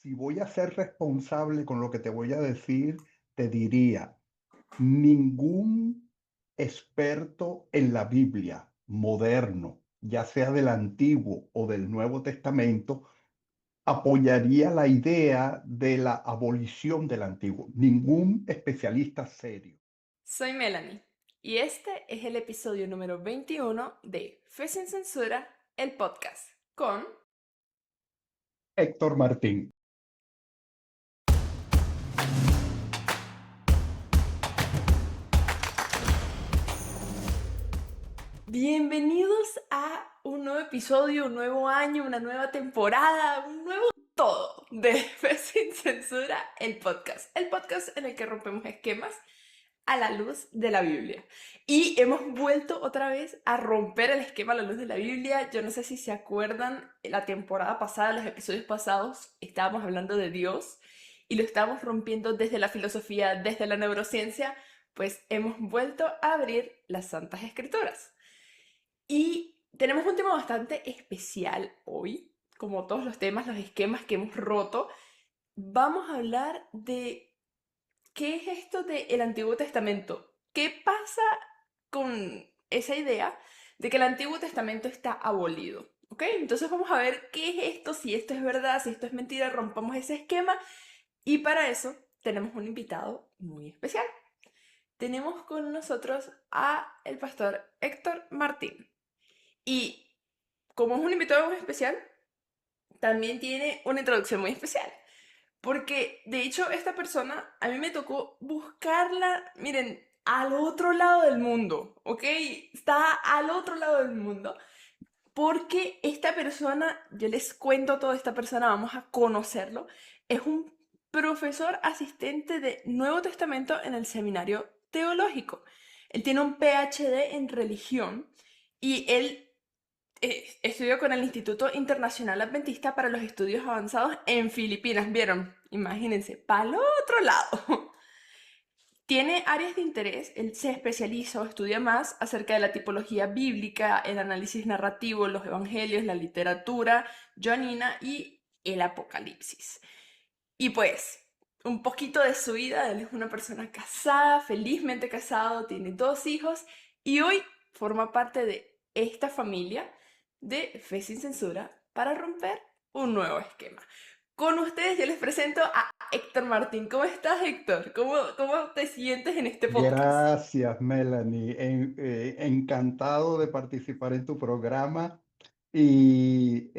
si voy a ser responsable con lo que te voy a decir, te diría, ningún experto en la Biblia moderno, ya sea del Antiguo o del Nuevo Testamento, apoyaría la idea de la abolición del Antiguo. Ningún especialista serio. Soy Melanie y este es el episodio número 21 de Fe sin Censura, el podcast, con... Héctor Martín. Bienvenidos a un nuevo episodio, un nuevo año, una nueva temporada, un nuevo todo de Fe sin Censura, el podcast en el que rompemos esquemas a la luz de la Biblia. Y hemos vuelto otra vez a romper el esquema a la luz de la Biblia. Yo no sé si se acuerdan, la temporada pasada, los episodios pasados, estábamos hablando de Dios y lo estábamos rompiendo desde la filosofía, desde la neurociencia, pues hemos vuelto a abrir las Santas Escrituras. Y tenemos un tema bastante especial hoy, como todos los temas, los esquemas que hemos roto. Vamos a hablar de ¿qué es esto del Antiguo Testamento? ¿Qué pasa con esa idea de que el Antiguo Testamento está abolido? ¿Ok? Entonces vamos a ver qué es esto, si esto es verdad, si esto es mentira, rompamos ese esquema. Y para eso tenemos un invitado muy especial. Tenemos con nosotros a el pastor Héctor Martín. Y como es un invitado muy especial, también tiene una introducción muy especial. Porque de hecho esta persona a mí me tocó buscarla, miren, al otro lado del mundo, ¿ok? Está al otro lado del mundo. Porque esta persona, yo les cuento toda esta persona, vamos a conocerlo, es un profesor asistente de Nuevo Testamento en el seminario teológico. Él tiene un PhD en religión y él estudió con el Instituto Internacional Adventista para los Estudios Avanzados en Filipinas, ¿vieron? Imagínense, para el otro lado. Tiene áreas de interés, él se especializa o estudia más acerca de la tipología bíblica, el análisis narrativo, los evangelios, la literatura joanina y el apocalipsis. Y pues, un poquito de su vida, él es una persona casada, felizmente casado, tiene 2 hijos y hoy forma parte de esta familia de Fe sin Censura para romper un nuevo esquema. Con ustedes yo les presento a Héctor Martín. ¿Cómo estás, Héctor? ¿Cómo te sientes en este podcast? Gracias, Melanie. Encantado de participar en tu programa y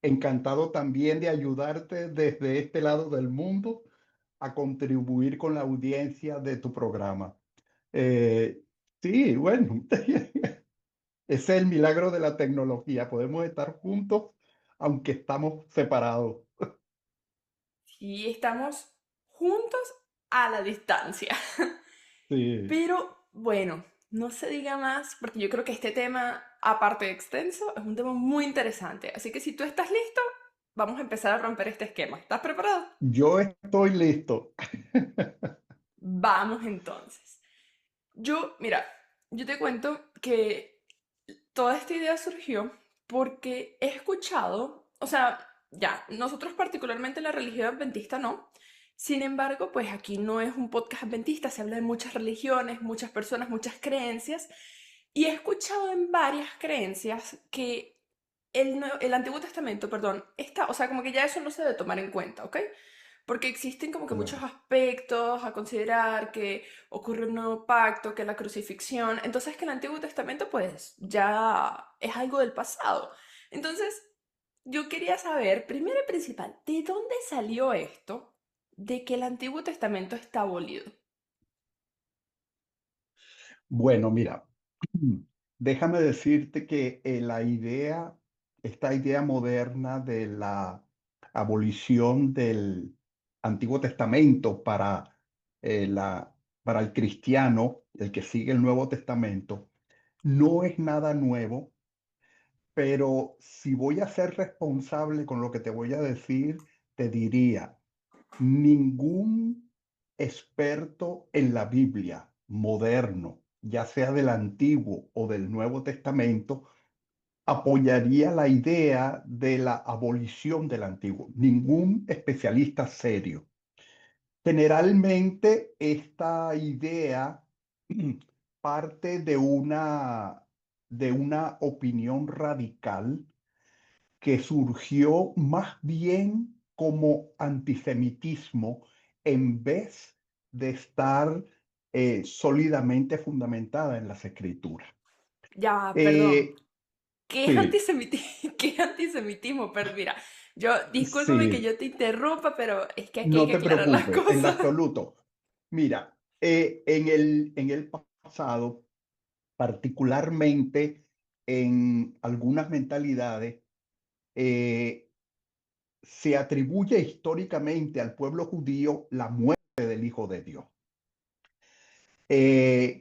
encantado también de ayudarte desde este lado del mundo a contribuir con la audiencia de tu programa. Eh, sí, bueno, ese es el milagro de la tecnología. Podemos estar juntos aunque estamos separados. Y estamos juntos a la distancia. Sí. Pero bueno, no se diga más porque yo creo que este tema, aparte de extenso, es un tema muy interesante. Así que si tú estás listo, vamos a empezar a romper este esquema. ¿Estás preparado? Yo estoy listo. Vamos entonces. Mira, yo te cuento que toda esta idea surgió porque he escuchado, o sea, ya, nosotros particularmente la religión adventista no. Sin embargo, pues aquí no es un podcast adventista, se habla de muchas religiones, muchas personas, muchas creencias. Y he escuchado en varias creencias que el Antiguo Testamento, perdón, está, o sea, como que ya eso no se debe tomar en cuenta, ¿ok? Porque existen como que muchos Claro. aspectos a considerar, que ocurre un nuevo pacto, que la crucifixión, entonces que el Antiguo Testamento pues ya es algo del pasado. Entonces, yo quería saber, primero y principal, ¿de dónde salió esto de que el Antiguo Testamento está abolido? Bueno, mira, déjame decirte que esta idea moderna de la abolición del Antiguo Testamento para el cristiano, el que sigue el Nuevo Testamento, no es nada nuevo, pero si voy a ser responsable con lo que te voy a decir, te diría, ningún experto en la Biblia moderno, ya sea del Antiguo o del Nuevo Testamento, apoyaría la idea de la abolición del antiguo. Ningún especialista serio. Generalmente esta idea parte de una opinión radical que surgió más bien como antisemitismo en vez de estar sólidamente fundamentada en las escrituras. Ya, perdón. Eh, ¿Qué es sí, antisemitismo? ¿Qué es antisemitismo? Pero mira, yo, discúlpame que sí, yo te interrumpa, pero es que aquí hay no que te aclarar las preocupes, en lo cosas. absoluto. Mira, en el pasado, particularmente en algunas mentalidades, eh, se atribuye históricamente al pueblo judío la muerte del Hijo de Dios.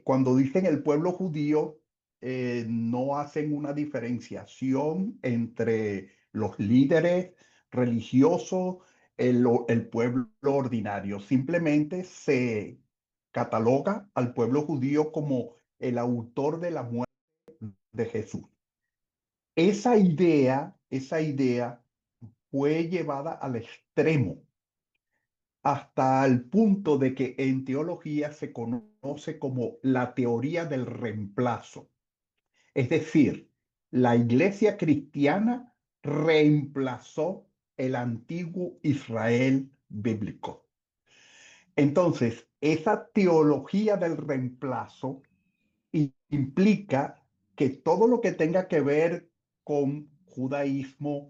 Cuando dicen el pueblo judío, no hacen una diferenciación entre los líderes religiosos, el pueblo ordinario. Simplemente se cataloga al pueblo judío como el autor de la muerte de Jesús. Esa idea fue llevada al extremo hasta el punto de que en teología se conoce como la teoría del reemplazo. Es decir, la iglesia cristiana reemplazó el antiguo Israel bíblico. Entonces, esa teología del reemplazo implica que todo lo que tenga que ver con judaísmo,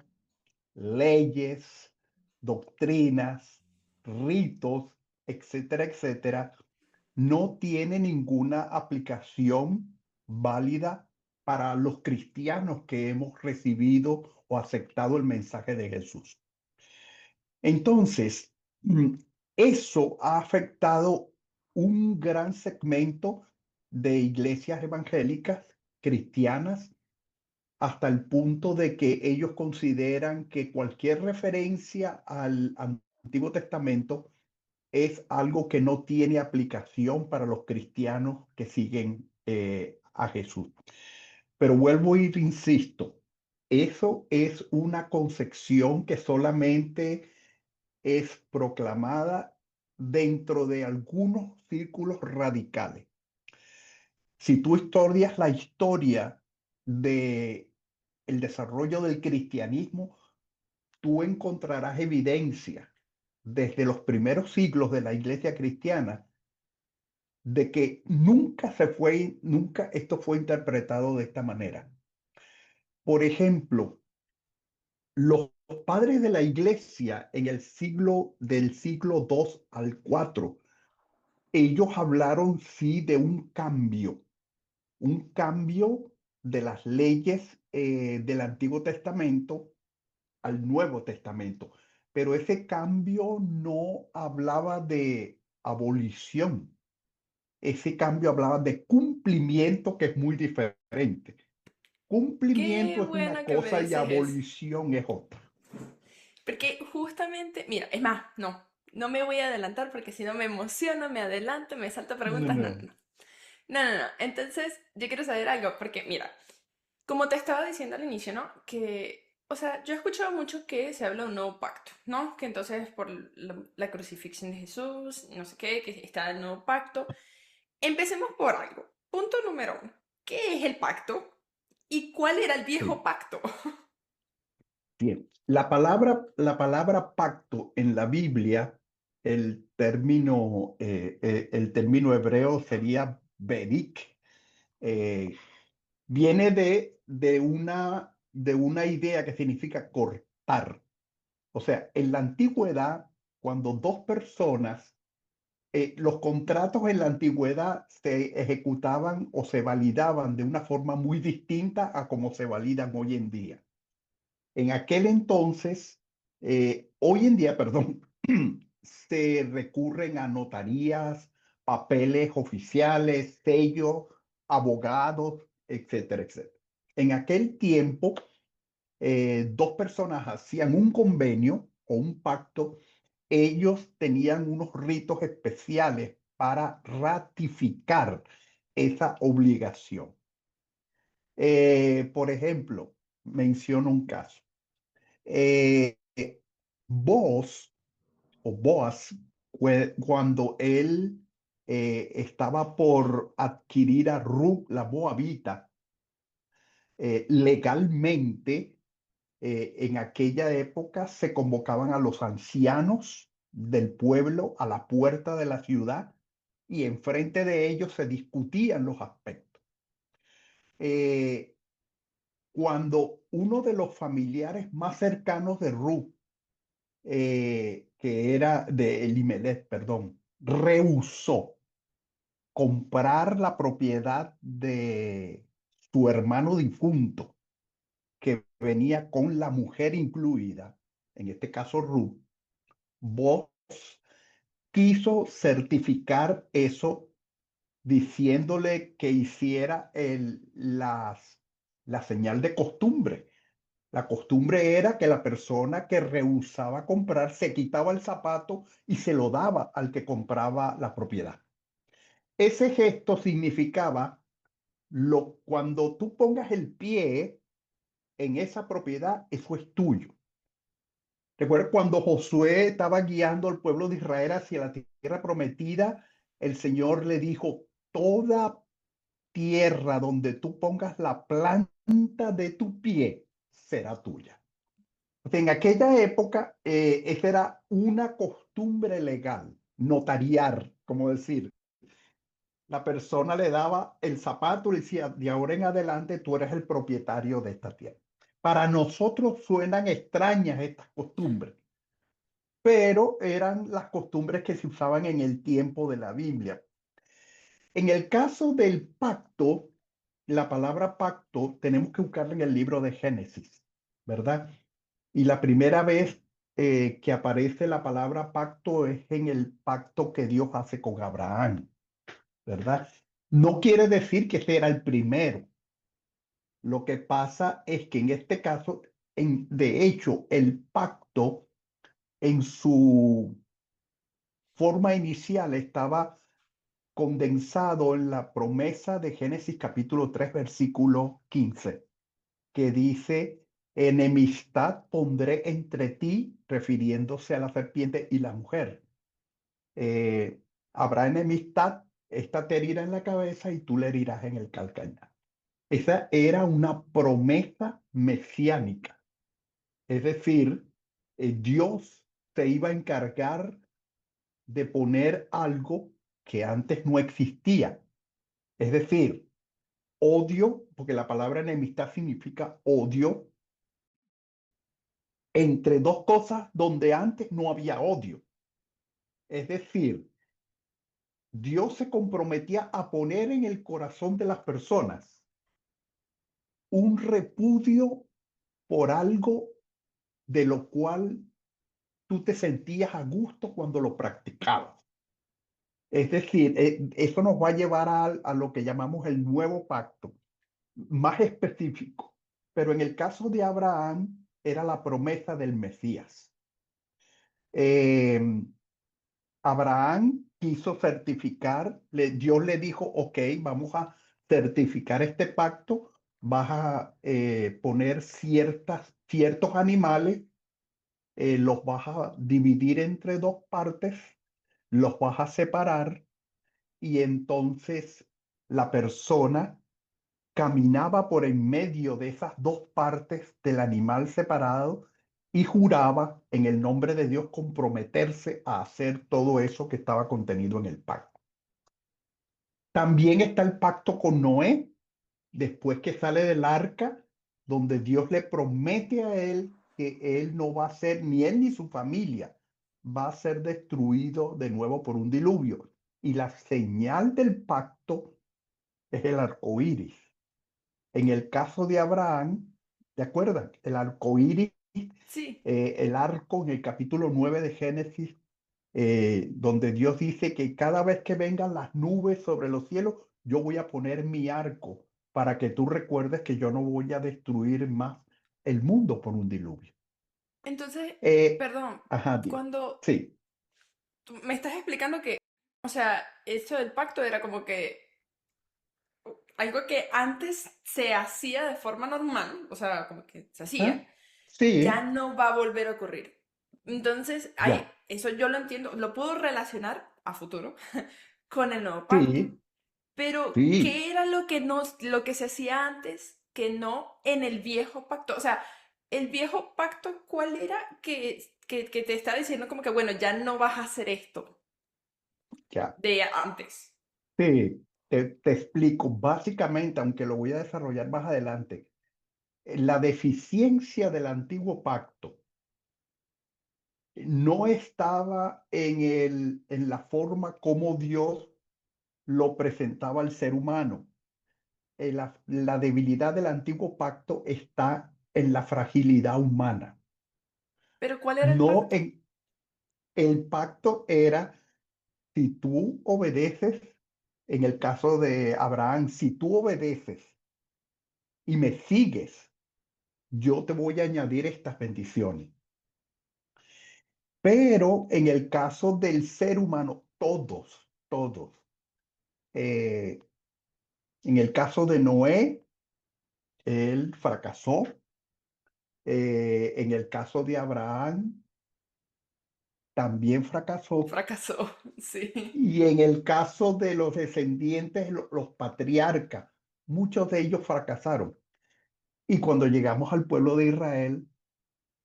leyes, doctrinas, ritos, etcétera, etcétera, no tiene ninguna aplicación válida para los cristianos que hemos recibido o aceptado el mensaje de Jesús. Entonces, eso ha afectado un gran segmento de iglesias evangélicas cristianas hasta el punto de que ellos consideran que cualquier referencia al Antiguo Testamento es algo que no tiene aplicación para los cristianos que siguen a Jesús. Pero vuelvo y insisto, eso es una concepción que solamente es proclamada dentro de algunos círculos radicales. Si tú estudias la historia de el desarrollo del cristianismo, tú encontrarás evidencia desde los primeros siglos de la iglesia cristiana de que nunca esto fue interpretado de esta manera. Por ejemplo, los padres de la iglesia en del siglo II al IV, ellos hablaron sí de un cambio de las leyes del Antiguo Testamento al Nuevo Testamento. Pero ese cambio no hablaba de abolición, ese cambio hablaba de cumplimiento, que es muy diferente. Qué Cumplimiento es una bueno que me cosa y dices eso. abolición es otra. Porque justamente, mira, es más, no me voy a adelantar porque si no me emociono, me adelanto, me salto No, preguntas, no, no, no. no. No, no, no. Entonces, yo quiero saber algo, porque mira, como te estaba diciendo al inicio, ¿no? Que, o sea, yo he escuchado mucho que se habla de un nuevo pacto, ¿no? Que entonces por la crucifixión de Jesús, no sé qué, que está el nuevo pacto. Empecemos por algo. Punto número uno. ¿Qué es el pacto? ¿Y cuál era el viejo Sí, pacto? bien. La palabra pacto en la Biblia, el término hebreo sería berik. eh, Viene de una idea que significa cortar. O sea, en la antigüedad, cuando dos personas, los contratos en la antigüedad se ejecutaban o se validaban de una forma muy distinta a como se validan hoy en día. En aquel entonces, hoy en día, perdón, se recurren a notarías, papeles oficiales, sellos, abogados, etcétera, etcétera. En aquel tiempo, dos personas hacían un convenio o un pacto. Ellos tenían unos ritos especiales para ratificar esa obligación. Por ejemplo, menciono un caso. Eh, Boaz o Boaz, cuando él estaba por adquirir a Ruth la Moabita, legalmente en aquella época se convocaban a los ancianos del pueblo a la puerta de la ciudad y enfrente de ellos se discutían los aspectos. Eh, Cuando uno de los familiares más cercanos de Ruth, que era de Elimelech, perdón, rehusó comprar la propiedad de su hermano difunto, que venía con la mujer incluida, en este caso Ruth, Boaz quiso certificar eso diciéndole que hiciera la señal de costumbre. La costumbre era que la persona que rehusaba comprar se quitaba el zapato y se lo daba al que compraba la propiedad. Ese gesto significaba cuando tú pongas el pie en esa propiedad, eso es tuyo. Recuerda cuando Josué estaba guiando al pueblo de Israel hacia la tierra prometida, el Señor le dijo, toda tierra donde tú pongas la planta de tu pie será tuya. En aquella época, esa era una costumbre legal, notariar, como decir, la persona le daba el zapato y le decía, de ahora en adelante tú eres el propietario de esta tierra. Para nosotros suenan extrañas estas costumbres, pero eran las costumbres que se usaban en el tiempo de la Biblia. En el caso del pacto, la palabra pacto tenemos que buscarla en el libro de Génesis, ¿verdad? Y la primera vez que aparece la palabra pacto es en el pacto que Dios hace con Abraham, ¿verdad? No quiere decir que ese era el primero. Lo que pasa es que en este caso, de hecho, el pacto en su forma inicial estaba condensado en la promesa de Génesis capítulo 3 versículo 15 que dice, enemistad pondré entre ti, refiriéndose a la serpiente y la mujer. Eh, Habrá enemistad, esta te herirá en la cabeza y tú le herirás en el calcañar. Esa era una promesa mesiánica. Es decir, Dios se iba a encargar de poner algo que antes no existía. Es decir, odio, porque la palabra enemistad significa odio, entre dos cosas donde antes no había odio. Es decir, Dios se comprometía a poner en el corazón de las personas un repudio por algo de lo cual tú te sentías a gusto cuando lo practicabas. Es decir, eso nos va a llevar a lo que llamamos el nuevo pacto, más específico. Pero en el caso de Abraham era la promesa del Mesías. Eh, Abraham quiso certificar, Dios le dijo, ok, vamos a certificar este pacto, vas a poner ciertos animales, los vas a dividir entre dos partes, los vas a separar y entonces la persona caminaba por en medio de esas dos partes del animal separado y juraba en el nombre de Dios comprometerse a hacer todo eso que estaba contenido en el pacto. También está el pacto con Noé, después que sale del arca, donde Dios le promete a él que él no va a ser, ni él ni su familia, va a ser destruido de nuevo por un diluvio. Y la señal del pacto es el arco iris. En el caso de Abraham, ¿te acuerdas? El arco iris, Sí. el arco en el capítulo 9 de Génesis, donde Dios dice que cada vez que vengan las nubes sobre los cielos, yo voy a poner mi arco para que tú recuerdes que yo no voy a destruir más el mundo por un diluvio. Entonces, Eh, perdón, ajá, cuando sí, tú me estás explicando que, o sea, eso del pacto era como que algo que antes se hacía de forma normal, o sea, como que se hacía, ¿Ah? ya Sí, no va a volver a ocurrir. Entonces, ya, eso yo lo entiendo, lo puedo relacionar a futuro con el nuevo pacto. sí, Pero, sí, ¿qué era lo que se hacía antes que no en el viejo pacto? O sea, el viejo pacto, ¿cuál era que te está diciendo como que, bueno, ya no vas a hacer esto ya. de antes? Sí, te explico. Básicamente, aunque lo voy a desarrollar más adelante, la deficiencia del antiguo pacto no estaba en la forma como Dios lo presentaba al ser humano. La debilidad del antiguo pacto está en la fragilidad humana. Pero, ¿cuál era el No pacto? en el pacto era, si tú obedeces, en el caso de Abraham, si tú obedeces y me sigues, yo te voy a añadir estas bendiciones. Pero en el caso del ser humano, todos. eh, en el caso de Noé, él fracasó. En el caso de Abraham, también fracasó. Fracasó, sí. Y en el caso de los descendientes, los patriarcas, muchos de ellos fracasaron. Y cuando llegamos al pueblo de Israel,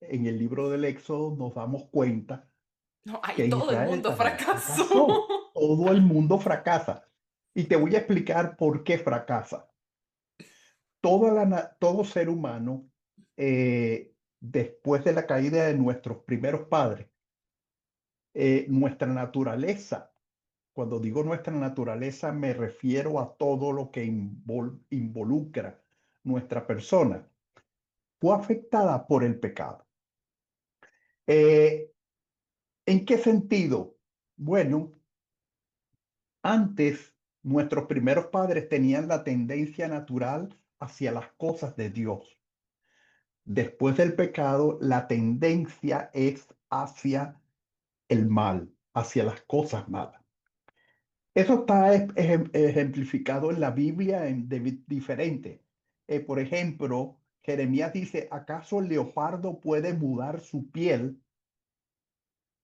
en el libro del Éxodo, nos damos cuenta No, que ahí en todo el Israel mundo también fracasó. fracasó. Todo el mundo fracasa. Y te voy a explicar por qué fracasa. Todo ser humano, después de la caída de nuestros primeros padres, nuestra naturaleza, cuando digo nuestra naturaleza, me refiero a todo lo que involucra nuestra persona, fue afectada por el pecado. Eh, ¿En qué sentido? Bueno, antes nuestros primeros padres tenían la tendencia natural hacia las cosas de Dios. Después del pecado, la tendencia es hacia el mal, hacia las cosas malas. Eso está ejemplificado en la Biblia diferente. Por ejemplo, Jeremías dice, ¿acaso el leopardo puede mudar su piel?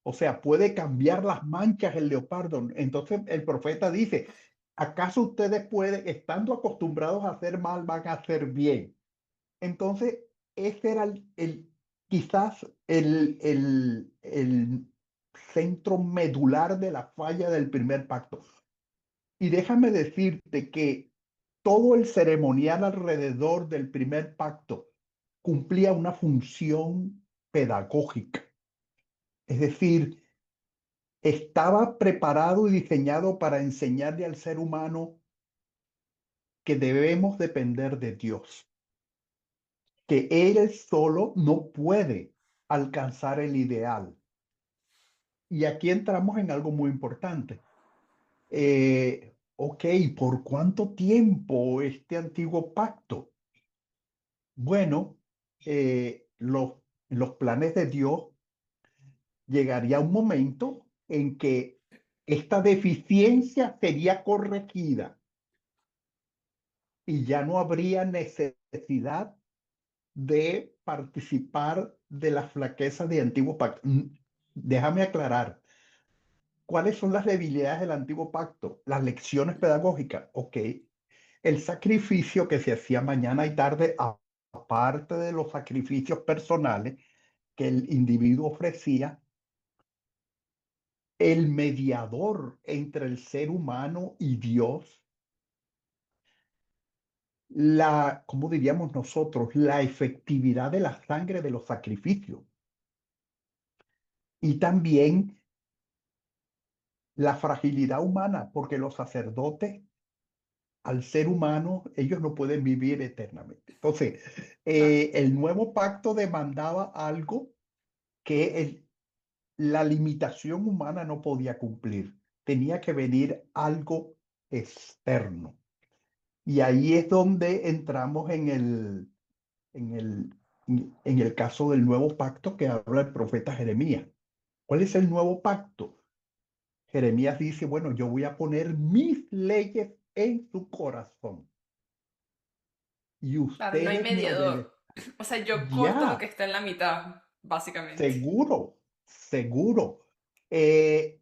O sea, puede cambiar las manchas el leopardo. Entonces el profeta dice, ¿acaso ustedes pueden, estando acostumbrados a hacer mal, van a hacer bien? Entonces, ese era quizás el centro medular de la falla del primer pacto. Y déjame decirte que todo el ceremonial alrededor del primer pacto cumplía una función pedagógica. Es decir, estaba preparado y diseñado para enseñarle al ser humano que debemos depender de Dios, que Él solo no puede alcanzar el ideal. Y aquí entramos en algo muy importante. Ok, ¿por cuánto tiempo este antiguo pacto? Bueno, los planes de Dios llegaría un momento en que esta deficiencia sería corregida y ya no habría necesidad de participar de las flaquezas de antiguo pacto. Déjame aclarar, ¿cuáles son las debilidades del antiguo pacto? Las lecciones pedagógicas, ok. El sacrificio que se hacía mañana y tarde, aparte de los sacrificios personales que el individuo ofrecía, el mediador entre el ser humano y Dios, ¿cómo diríamos nosotros? La efectividad de la sangre de los sacrificios y también la fragilidad humana, porque los sacerdotes, al ser humano, ellos no pueden vivir eternamente. Entonces, Claro. el nuevo pacto demandaba algo que la limitación humana no podía cumplir. Tenía que venir algo externo. Y ahí es donde entramos en el, en el caso del nuevo pacto que habla el profeta Jeremías. ¿Cuál es el nuevo pacto? Jeremías dice, bueno, yo voy a poner mis leyes en su corazón. y Claro, no hay ustedes me mediador. obedecen. O sea, yo corto lo que Ya, está en la mitad, básicamente. seguro, seguro. Eh,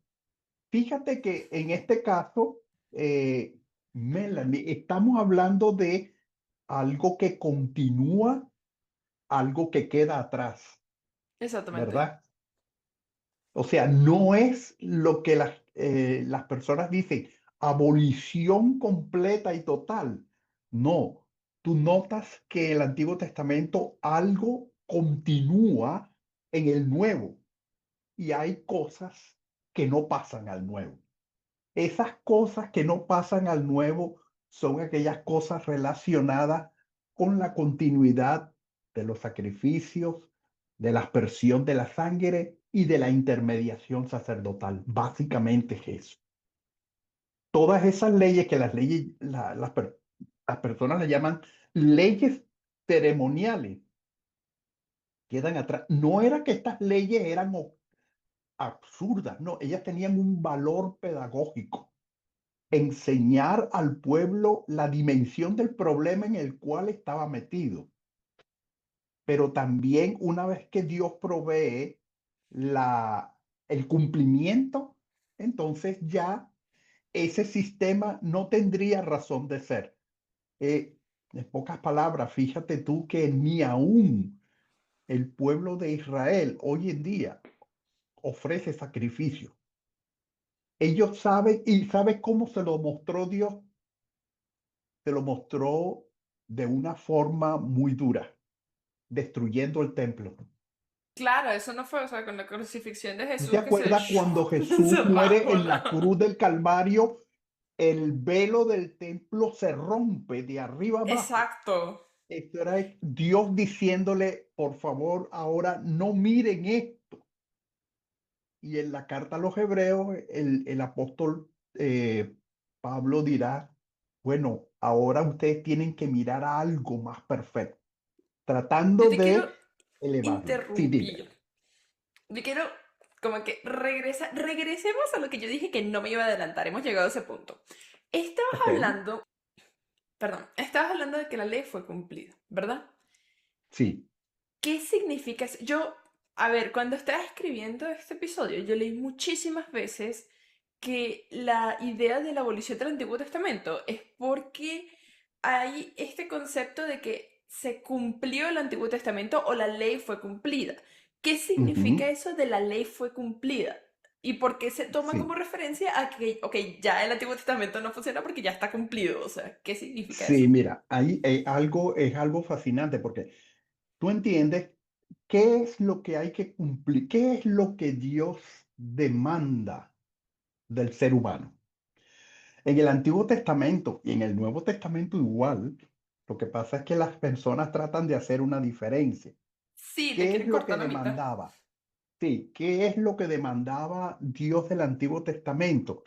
Fíjate que en este caso, Melanie, estamos hablando de algo que continúa, algo que queda atrás, Exactamente. ¿verdad? O sea, no es lo que las personas dicen, abolición completa y total. No, tú notas que el Antiguo Testamento algo continúa en el Nuevo y hay cosas que no pasan al Nuevo. Esas cosas que no pasan al Nuevo son aquellas cosas relacionadas con la continuidad de los sacrificios, de la aspersión de la sangre y de la intermediación sacerdotal. Básicamente es eso. Todas esas leyes que las leyes, las personas le llaman leyes ceremoniales, quedan atrás. No era que estas leyes eran absurdas, no, ellas tenían un valor pedagógico, enseñar al pueblo la dimensión del problema en el cual estaba metido. Pero también una vez que Dios provee el cumplimiento, entonces ya ese sistema no tendría razón de ser. En pocas palabras, fíjate tú que ni aún el pueblo de Israel hoy en día ofrece sacrificio. Ellos saben y saben cómo se lo mostró Dios, se lo mostró de una forma muy dura, destruyendo el templo. Claro, eso no fue, o sea, con la crucifixión de ¿Tú te Jesús que acuerdas cuando Jesús se muere rasgó en la la... cruz del Calvario? El velo del templo se rompe de arriba abajo. Exacto. Esto era Dios diciéndole, por favor, ahora no miren esto. Y en la carta a los hebreos, el apóstol Pablo dirá, bueno, ahora ustedes tienen que mirar a algo más perfecto, Yo tratando te quiero de elevarlo. Sí, dime. interrumpir. Yo quiero como que regresemos a lo que yo dije que no me iba a adelantar. Hemos llegado a ese punto. Estabas Ok, hablando, perdón, estabas hablando de que la ley fue cumplida, ¿verdad? sí. ¿Qué significa eso? Yo, a ver, cuando estaba escribiendo este episodio, yo leí muchísimas veces que la idea de la abolición del Antiguo Testamento es porque hay este concepto de que se cumplió el Antiguo Testamento o la ley fue cumplida. ¿Qué significa Ujú, eso de la ley fue cumplida? ¿Y por qué se toma como sí. referencia a que, ok, ya el Antiguo Testamento no funciona porque ya está cumplido? O sea, ¿qué significa eso? Sí, mira, ahí es algo fascinante porque tú entiendes qué es lo que hay que cumplir, qué es lo que Dios demanda del ser humano. En el Antiguo Testamento y en el Nuevo Testamento igual, lo que pasa es que las personas tratan de hacer una diferencia. Sí, le ¿Qué es quieren lo cortar que la mitad. demandaba? Sí, ¿qué es lo que demandaba Dios del Antiguo Testamento?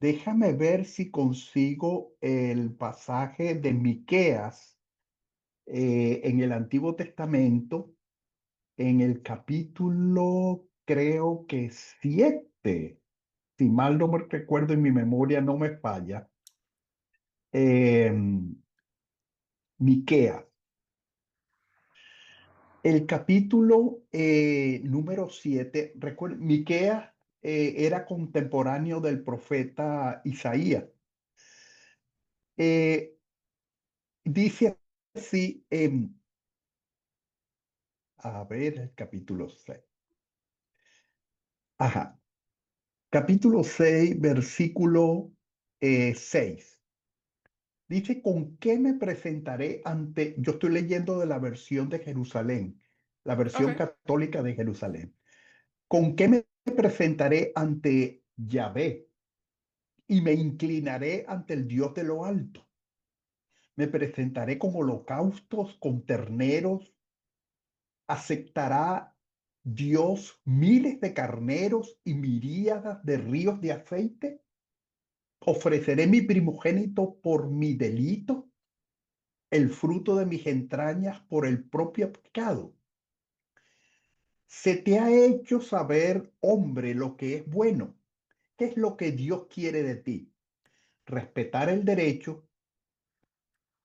Déjame ver si consigo el pasaje de Miqueas en el Antiguo Testamento, en el capítulo, creo que 7, si mal no me recuerdo y mi memoria no me falla, eh, Miqueas. El capítulo número 7, recuerda, Miqueas era contemporáneo del profeta Isaías. Eh, Dice así, a ver, el capítulo 6. Ajá, capítulo 6, versículo 6. Dice, ¿con qué me presentaré ante? Yo estoy leyendo de la versión de Jerusalén, la versión Ok. católica de Jerusalén. ¿Con qué me presentaré ante Yahvé y me inclinaré ante el Dios de lo alto? Me presentaré con holocaustos, con terneros. ¿Aceptará Dios miles de carneros y miríadas de ríos de aceite? ¿Ofreceré mi primogénito por mi delito, el fruto de mis entrañas por el propio pecado? Se te ha hecho saber, hombre, lo que es bueno. ¿Qué es lo que Dios quiere de ti? Respetar el derecho,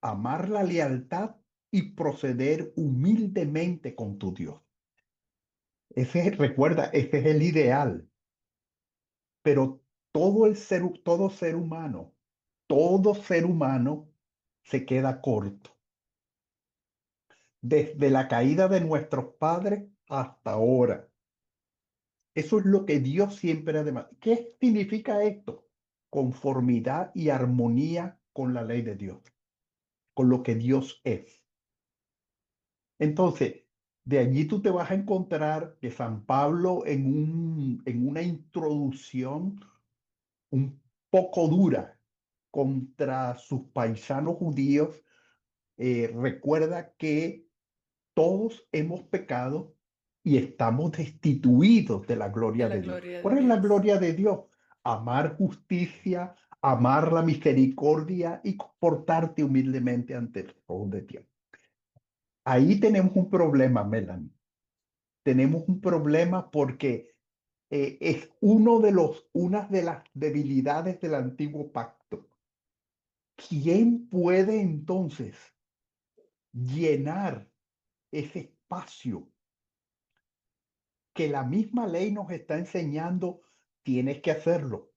amar la lealtad y proceder humildemente con tu Dios. Recuerda, ese es el ideal, pero todo ser humano se queda corto. Desde la caída de nuestros padres hasta ahora. Eso es lo que Dios siempre ha demandado. ¿Qué significa esto? Conformidad y armonía con la ley de Dios, con lo que Dios es. Entonces, de allí tú te vas a encontrar que San Pablo en una introducción un poco dura contra sus paisanos judíos, recuerda que todos hemos pecado y estamos destituidos de la De gloria la de Dios. gloria de ¿Cuál es la Dios. gloria de Dios? Amar justicia, amar la misericordia y comportarte humildemente ante el ojos de Dios. Ahí tenemos un problema, Melanie. Tenemos un problema porque es una de las debilidades del antiguo pacto. ¿Quién puede entonces llenar ese espacio que la misma ley nos está enseñando? Tienes que hacerlo.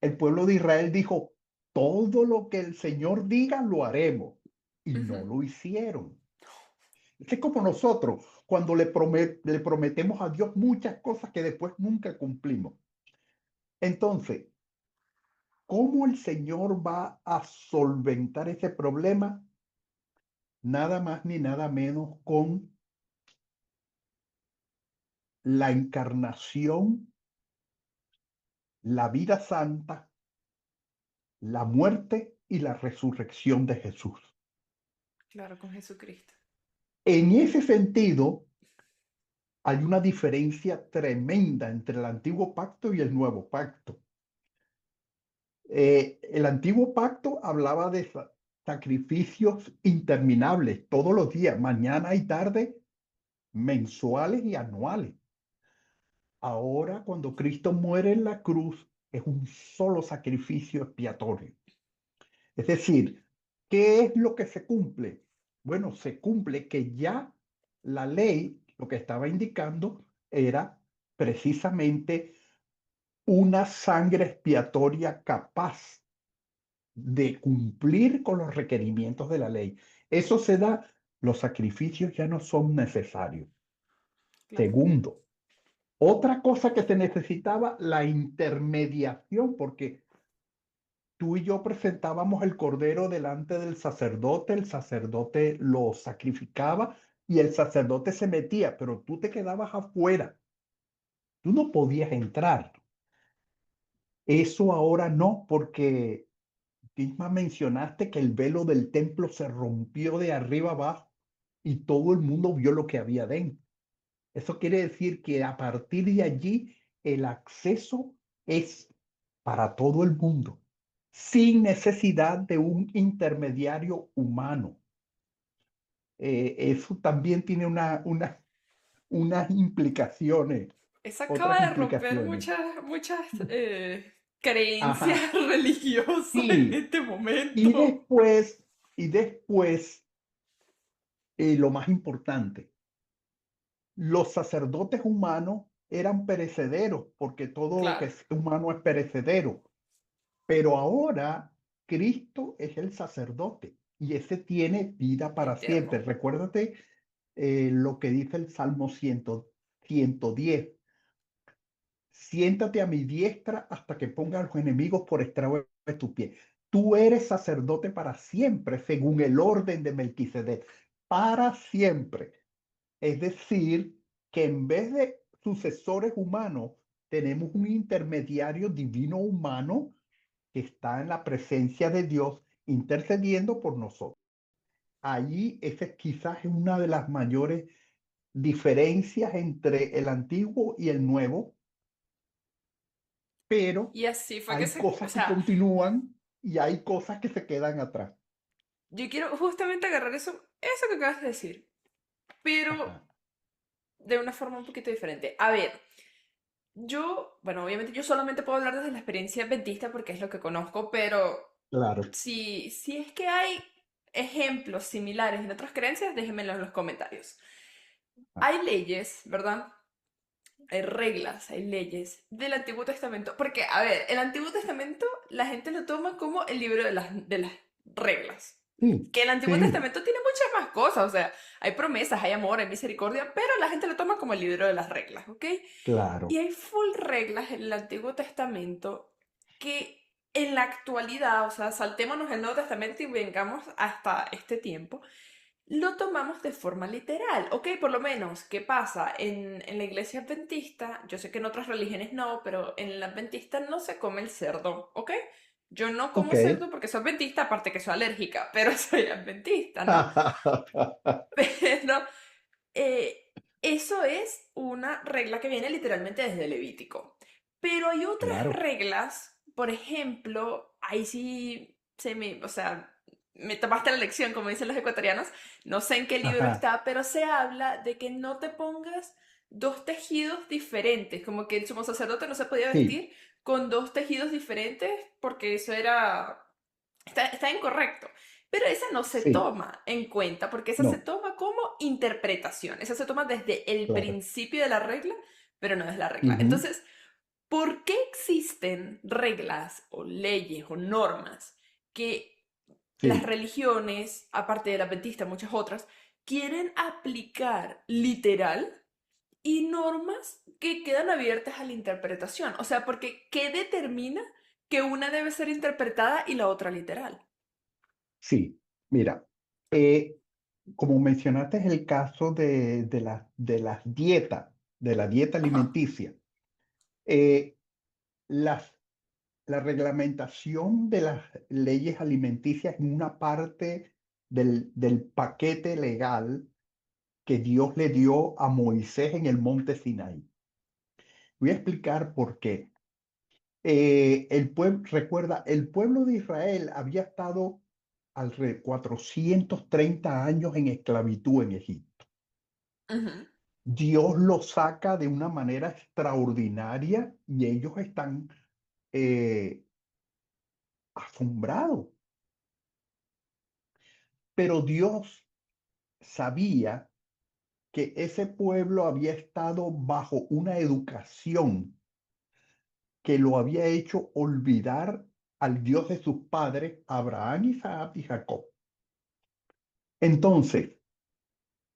El pueblo de Israel dijo, todo lo que el Señor diga lo haremos. Y no Ujú. lo hicieron. Es como nosotros, cuando le prometemos a Dios muchas cosas que después nunca cumplimos. Entonces, ¿cómo el Señor va a solventar ese problema? Nada más ni nada menos con la encarnación, la vida santa, la muerte y la resurrección de Jesús. Claro, con Jesucristo. En ese sentido, hay una diferencia tremenda entre el antiguo pacto y el nuevo pacto. El antiguo pacto hablaba de sacrificios interminables todos los días, mañana y tarde, mensuales y anuales. Ahora, cuando Cristo muere en la cruz, es un solo sacrificio expiatorio. Es decir, ¿qué es lo que se cumple? Bueno, se cumple que ya la ley, lo que estaba indicando era precisamente una sangre expiatoria capaz de cumplir con los requerimientos de la ley. Eso se da, los sacrificios ya no son necesarios. Claro. Segundo, otra cosa que se necesitaba, la intermediación, porque tú y yo presentábamos el cordero delante del sacerdote, el sacerdote lo sacrificaba y el sacerdote se metía, pero tú te quedabas afuera, tú no podías entrar. Eso ahora no, porque misma mencionaste que el velo del templo se rompió de arriba abajo y todo el mundo vio lo que había dentro. Eso quiere decir que a partir de allí el acceso es para todo el mundo, sin necesidad de un intermediario humano. Eso también tiene unas implicaciones, Eso acaba otras de romper implicaciones. muchas Ajá, creencias religiosas en sí. este Y momento. después, y después, lo más importante, los sacerdotes humanos eran perecederos, porque todo lo que Claro, es humano es perecedero. Pero ahora Cristo es el sacerdote y ese tiene vida para siempre. eterno. Recuérdate lo que dice el Salmo 110. Siéntate a mi diestra hasta que ponga a los enemigos por estrado de tu pie. Tú eres sacerdote para siempre, según el orden de Melquisedec. Para siempre. Es decir, que en vez de sucesores humanos, tenemos un intermediario divino humano que está en la presencia de Dios intercediendo por nosotros. Allí esa quizás es una de las mayores diferencias entre el antiguo y el nuevo, pero Y así fue que hay se, o cosas que sea, continúan y hay cosas que se quedan atrás. yo quiero justamente agarrar eso que acabas de decir, pero Ajá, de una forma un poquito diferente. A ver, bueno, obviamente yo solamente puedo hablar desde la experiencia adventista porque es lo que conozco, pero claro. si es que hay ejemplos similares en otras creencias, déjenmelo en los comentarios. Ah, Hay leyes, ¿verdad? Hay reglas, hay leyes del Antiguo Testamento. Porque, a ver, el Antiguo Testamento la gente lo toma como el libro de las reglas. sí, Que el Antiguo sí, Testamento tiene muchas más cosas, o sea, hay promesas, hay amor, hay misericordia, pero la gente lo toma como el libro de las reglas, ¿ok? Y claro. hay full reglas en el Antiguo Testamento que en la actualidad, o sea, saltémonos el Nuevo Testamento y vengamos hasta este tiempo, lo tomamos de forma literal. Ok, por lo menos, ¿qué pasa? En la iglesia adventista, yo sé que en otras religiones no, pero en la adventista no se come el cerdo, ¿ok? Yo no Ok. como cerdo porque soy adventista, aparte que soy alérgica, pero soy adventista, ¿no? Pero eh, eso es una regla que viene literalmente desde Levítico. Pero hay otras Claro. reglas, por ejemplo, ahí sí o sea, me tomaste la lección, como dicen los ecuatorianos, no sé en qué libro Ajá, está, pero se habla de que no te pongas dos tejidos diferentes, como que el sumo sacerdote no se podía sí, vestir con dos tejidos diferentes porque eso está incorrecto. Pero esa no se sí, toma en cuenta porque esa se no, toma como interpretación. Esa se toma desde el claro. principio de la regla, pero no es la regla. Ujú, Entonces, ¿por qué existen reglas o leyes o normas que las sí, religiones, aparte del adventista, muchas otras, quieren aplicar literal y normas que quedan abiertas a la interpretación? O sea, porque ¿qué determina que una debe ser interpretada y la otra literal? sí. Mira, eh, como mencionaste el caso de la dieta Ajá. alimenticia, eh, las, la reglamentación de las leyes alimenticias es una parte del paquete legal que Dios le dio a Moisés en el monte Sinaí. Voy a explicar por qué. El pueblo, recuerda, el pueblo de Israel había estado alrededor de 430 años en esclavitud en Egipto. Ujú. Dios los saca de una manera extraordinaria y ellos están eh, asombrados. Pero Dios sabía que ese pueblo había estado bajo una educación que lo había hecho olvidar al Dios de sus padres, Abraham, Isaac y Jacob. Entonces,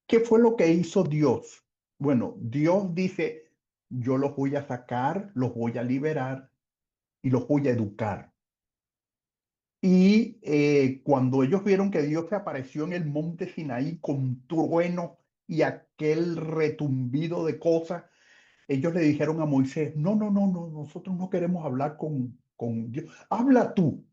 ¿qué fue lo que hizo Dios? Bueno, Dios dice, yo los voy a sacar, los voy a liberar y los voy a educar. Y cuando ellos vieron que Dios se apareció en el monte Sinaí con trueno y aquel retumbido de cosas, ellos le dijeron a Moisés, no, no, no, no, nosotros no queremos hablar con Dios. Habla tú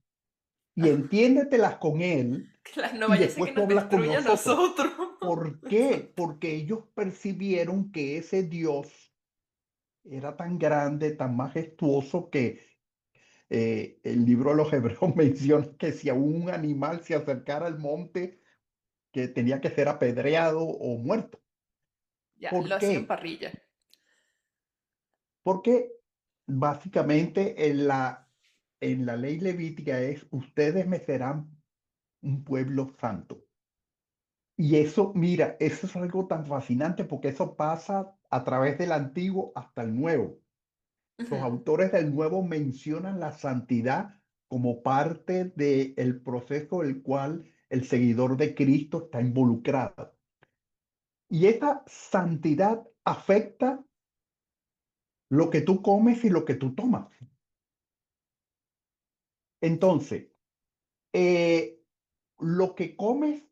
y entiéndetelas con él Claro, no y vaya a ser que después tú nos hablas con destruya a nosotros. nosotros. ¿Por qué? Porque ellos percibieron que ese Dios era tan grande, tan majestuoso que el libro de los Hebreos menciona que si a un animal se acercara al monte, que tenía que ser apedreado o muerto. Ya, lo ¿Por hacían qué? parrilla. Porque básicamente en la ley levítica es, ustedes me serán un pueblo santo. Y eso, mira, eso es algo tan fascinante porque eso pasa a través del antiguo hasta el nuevo. Los Ujú. autores del nuevo mencionan la santidad como parte del proceso del cual el seguidor de Cristo está involucrado. Y esa santidad afecta lo que tú comes y lo que tú tomas. Entonces, eh, lo que comes,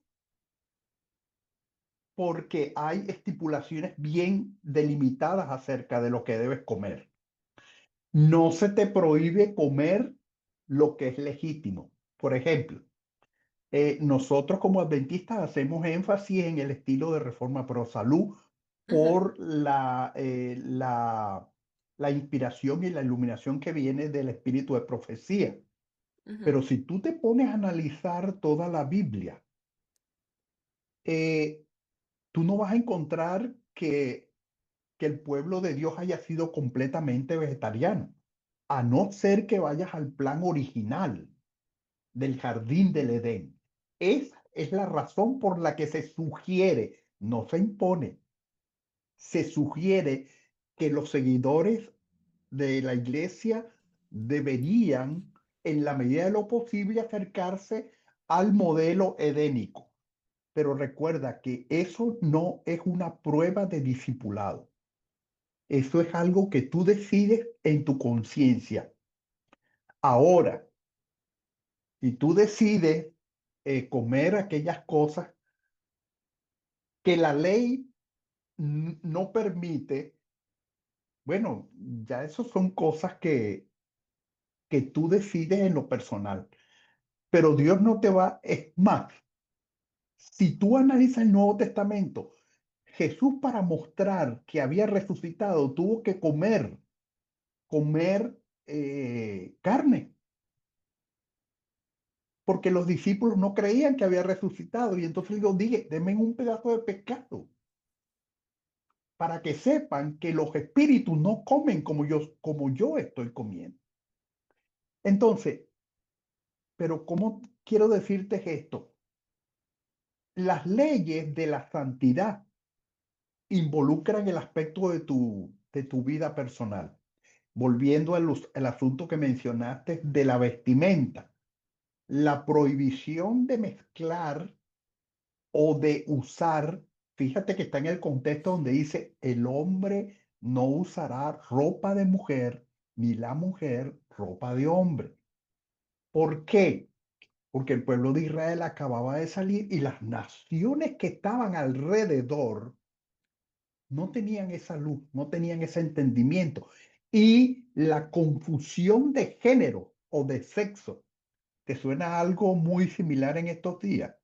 porque hay estipulaciones bien delimitadas acerca de lo que debes comer. No se te prohíbe comer lo que es legítimo. Por ejemplo, nosotros como adventistas hacemos énfasis en el estilo de Reforma Pro Salud Ujú. por la inspiración y la iluminación que viene del espíritu de profecía. Ujú. Pero si tú te pones a analizar toda la Biblia, eh, tú no vas a encontrar que el pueblo de Dios haya sido completamente vegetariano, a no ser que vayas al plan original del jardín del Edén. Es es la razón por la que se sugiere, no se impone, se sugiere que los seguidores de la iglesia deberían, en la medida de lo posible, acercarse al modelo edénico. Pero recuerda que eso no es una prueba de discipulado. Eso es algo que tú decides en tu conciencia. Ahora, si tú decides comer aquellas cosas que la ley no permite, bueno, ya eso son cosas que tú decides en lo personal. Pero Dios no te va, es más, si tú analizas el Nuevo Testamento, Jesús para mostrar que había resucitado tuvo que comer carne, porque los discípulos no creían que había resucitado. Y entonces yo dije, denme un pedazo de pescado para que sepan que los espíritus no comen como yo estoy comiendo. Entonces, pero ¿cómo quiero decirte esto? Las leyes de la santidad involucran el aspecto de tu vida personal. Volviendo al asunto que mencionaste de la vestimenta, la prohibición de mezclar o de usar, fíjate que está en el contexto donde dice, el hombre no usará ropa de mujer, ni la mujer ropa de hombre. ¿Por qué? Porque el pueblo de Israel acababa de salir y las naciones que estaban alrededor no tenían esa luz, no tenían ese entendimiento. Y la confusión de género o de sexo, ¿te suena algo muy similar en estos días?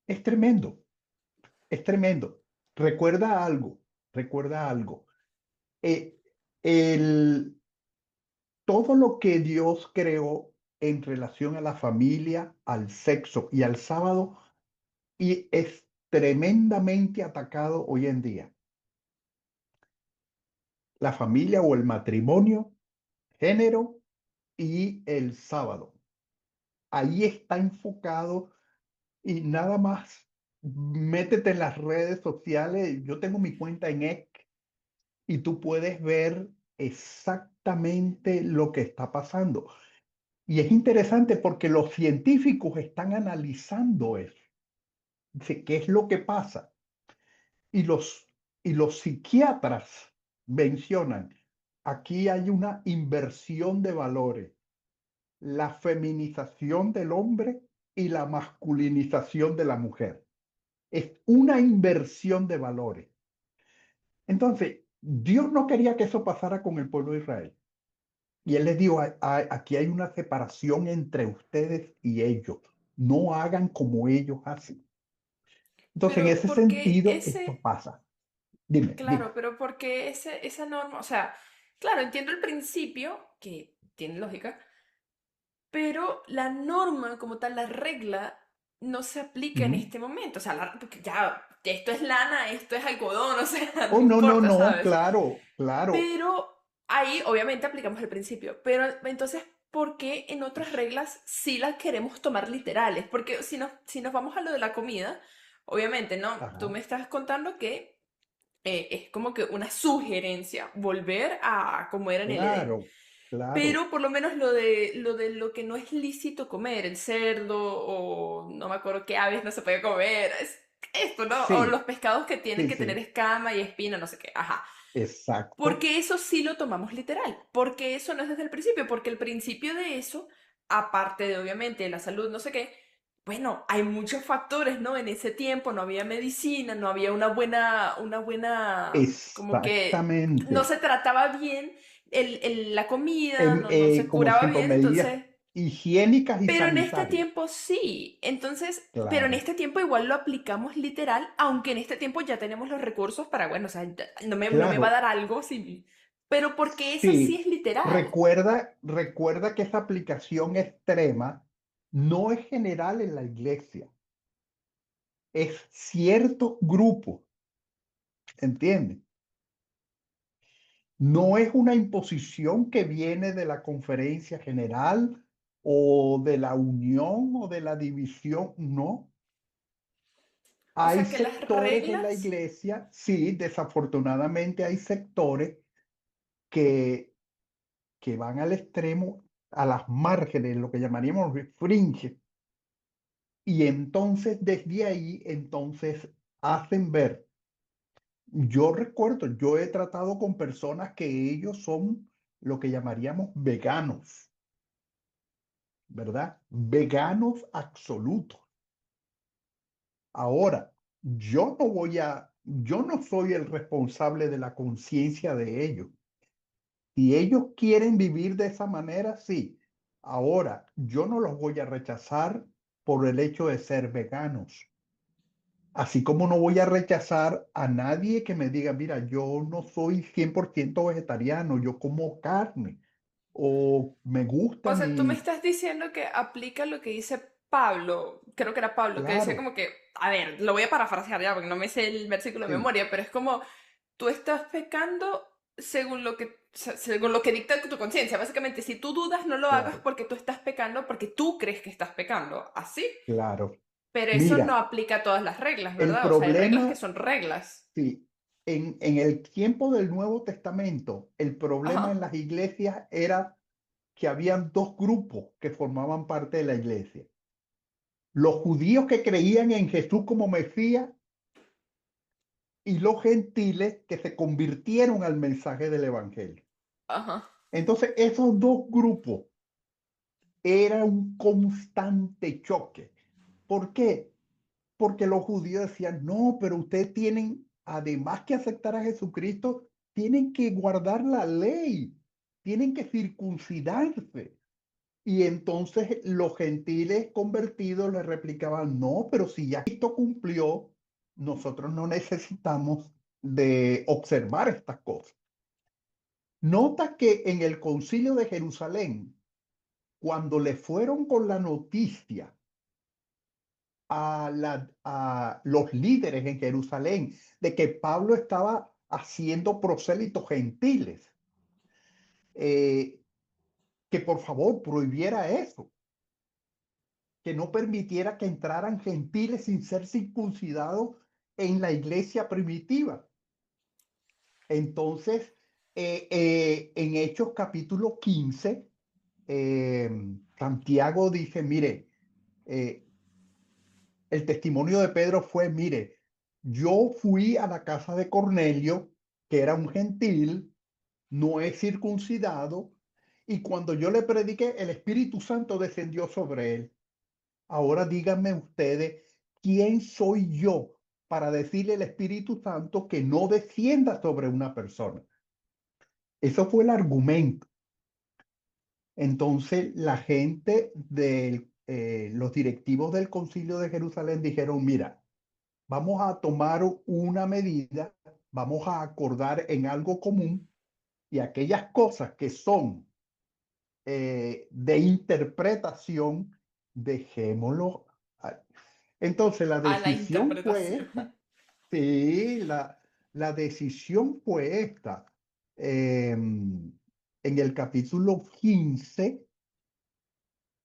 Es tremendo, es tremendo. Recuerda algo, recuerda algo. Eh, el, todo lo que Dios creó en relación a la familia, al sexo y al sábado, y es tremendamente atacado hoy en día. La familia o el matrimonio, género y el sábado. Ahí está enfocado y nada más métete en las redes sociales. Yo tengo mi cuenta en X y tú puedes ver exactamente lo que está pasando. Y es interesante porque los científicos están analizando eso. Dice, ¿qué es lo que pasa? Y y los psiquiatras mencionan, aquí hay una inversión de valores, la feminización del hombre y la masculinización de la mujer. Es una inversión de valores. Entonces, Dios no quería que eso pasara con el pueblo de Israel. Y Él les dijo, aquí hay una separación entre ustedes y ellos. No hagan como ellos hacen. Entonces, en Pero ese porque sentido, esto pasa. Dime, claro, dime. pero porque esa norma, o sea, claro, entiendo el principio, que tiene lógica, pero la norma como tal, la regla, no se aplica en Ujú. este momento. O sea, porque ya, esto es lana, esto es algodón, o sea, Oh, no no, no, importa, no, ¿sabes? claro, claro. Pero ahí obviamente aplicamos el principio. Pero entonces, ¿por qué en otras reglas sí las queremos tomar literales? Porque si nos vamos a lo de la comida, obviamente, ¿no? Tú Ajá, me estás contando que es como que una sugerencia volver a como era en el Edén. claro, claro. Pero por lo menos lo que no es lícito comer, el cerdo o no me acuerdo qué aves no se puede comer, es esto, ¿no? O los Sí, pescados que tienen sí, que tener sí, escama y espina, no sé qué. Ajá. exacto. Porque eso sí lo tomamos literal, porque eso no es desde el principio, porque el principio de eso, aparte de obviamente la salud, no sé qué, bueno, hay muchos factores, ¿no? En ese tiempo no había medicina, no había como que no Exactamente. se trataba bien la comida, no se Como curaba si por bien, medidas entonces higiénicas y pero en este sanitarias. tiempo sí. Entonces, pero en Claro, este tiempo igual lo aplicamos literal, aunque en este tiempo ya tenemos los recursos para, bueno, o sea, no me va a claro. dar algo, sí. Pero porque esa sí Sí, es literal. recuerda que esa aplicación extrema no es general en la iglesia, es ciertos grupos, ¿entiendes? No es una imposición que viene de la conferencia general o de la unión o de la división, no. O Hay sea que las sectores en la reglas, iglesia, sí, desafortunadamente hay sectores que, que van al extremo, a las márgenes, lo que llamaríamos fringe, y entonces desde ahí, entonces hacen ver. Yo recuerdo, yo he tratado con personas que ellos son lo que llamaríamos veganos, ¿verdad? Veganos absolutos. Ahora, yo no soy el responsable de la conciencia de ellos. Si ellos quieren vivir de esa manera, sí. Ahora, yo no los voy a rechazar por el hecho de ser veganos. Así como no voy a rechazar a nadie que me diga, mira, yo no soy 100% vegetariano, yo como carne o me gusta o sea, tú me mi... estás diciendo que aplica lo que dice Pablo, creo que era Pablo, que decía Claro, como que, a ver, lo voy a parafrasear ya porque no me sé el versículo de sí, memoria, pero es como, tú estás pecando según lo que dicta tu conciencia. Básicamente, si tú dudas, no lo hagas claro, porque tú estás pecando, porque tú crees que estás pecando, así. claro. Pero eso no Mira, aplica a todas las reglas, el ¿verdad? O sea, hay reglas que problema, son reglas. sí, en el tiempo del Nuevo Testamento, el problema en Ajá, las iglesias era que habían dos grupos que formaban parte de la iglesia. Los judíos que creían en Jesús como Mesías y los gentiles que se convirtieron al mensaje del Evangelio. ajá. Entonces, esos dos grupos eran un constante choque. ¿Por qué? Porque los judíos decían, no, pero ustedes tienen, además que aceptar a Jesucristo, tienen que guardar la ley, tienen que circuncidarse. Y entonces los gentiles convertidos le replicaban, no, pero si ya Cristo cumplió, nosotros no necesitamos de observar estas cosas. Nota que en el concilio de Jerusalén, cuando le fueron con la noticia a los líderes en Jerusalén de que Pablo estaba haciendo prosélitos gentiles, eh, que por favor prohibiera eso, que no permitiera que entraran gentiles sin ser circuncidados en la iglesia primitiva. Entonces, en Hechos capítulo 15, eh, Santiago dice, mire, eh, el testimonio de Pedro fue, mire, yo fui a la casa de Cornelio, que era un gentil, no es circuncidado, y cuando yo le prediqué, el Espíritu Santo descendió sobre él. Ahora díganme ustedes, ¿quién soy yo para decirle al Espíritu Santo que no descienda sobre una persona? Eso fue el argumento. Entonces, la gente de los directivos del Concilio de Jerusalén dijeron, mira, vamos a tomar una medida, vamos a acordar en algo común y aquellas cosas que son de interpretación, dejémoslo. Entonces, la A la decisión fue interpretación. esta. Sí, la decisión fue esta. En el capítulo 15,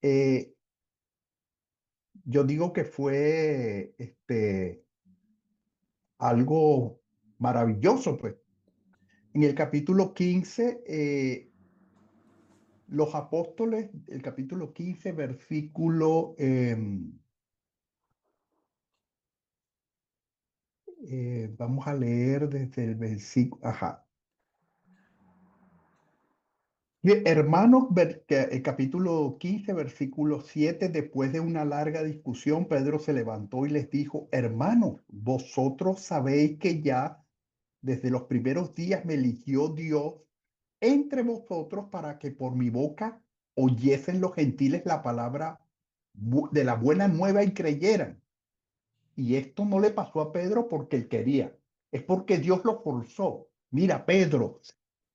eh, yo digo que fue algo maravilloso, pues. En el capítulo 15, los apóstoles, el capítulo 15 versículo, vamos a leer desde el versículo, ajá. Bien, hermanos, el capítulo 15 versículo 7 después de una larga discusión, Pedro se levantó y les dijo, hermanos, vosotros sabéis que ya desde los primeros días me eligió Dios entre vosotros para que por mi boca oyesen los gentiles la palabra de la buena nueva y creyeran. Y esto no le pasó a Pedro porque él quería, es porque Dios lo forzó. Mira, Pedro,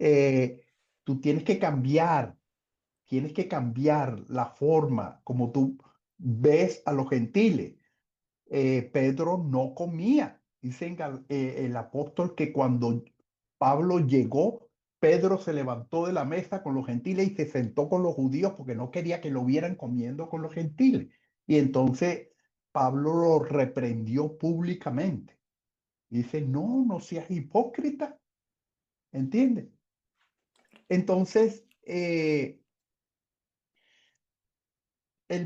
eh, tú tienes que cambiar la forma como tú ves a los gentiles. Pedro no comía. Dice el apóstol que cuando Pablo llegó, Pedro se levantó de la mesa con los gentiles y se sentó con los judíos porque no quería que lo vieran comiendo con los gentiles. Y entonces Pablo lo reprendió públicamente. Dice, no, no seas hipócrita, ¿entiendes? Entonces, el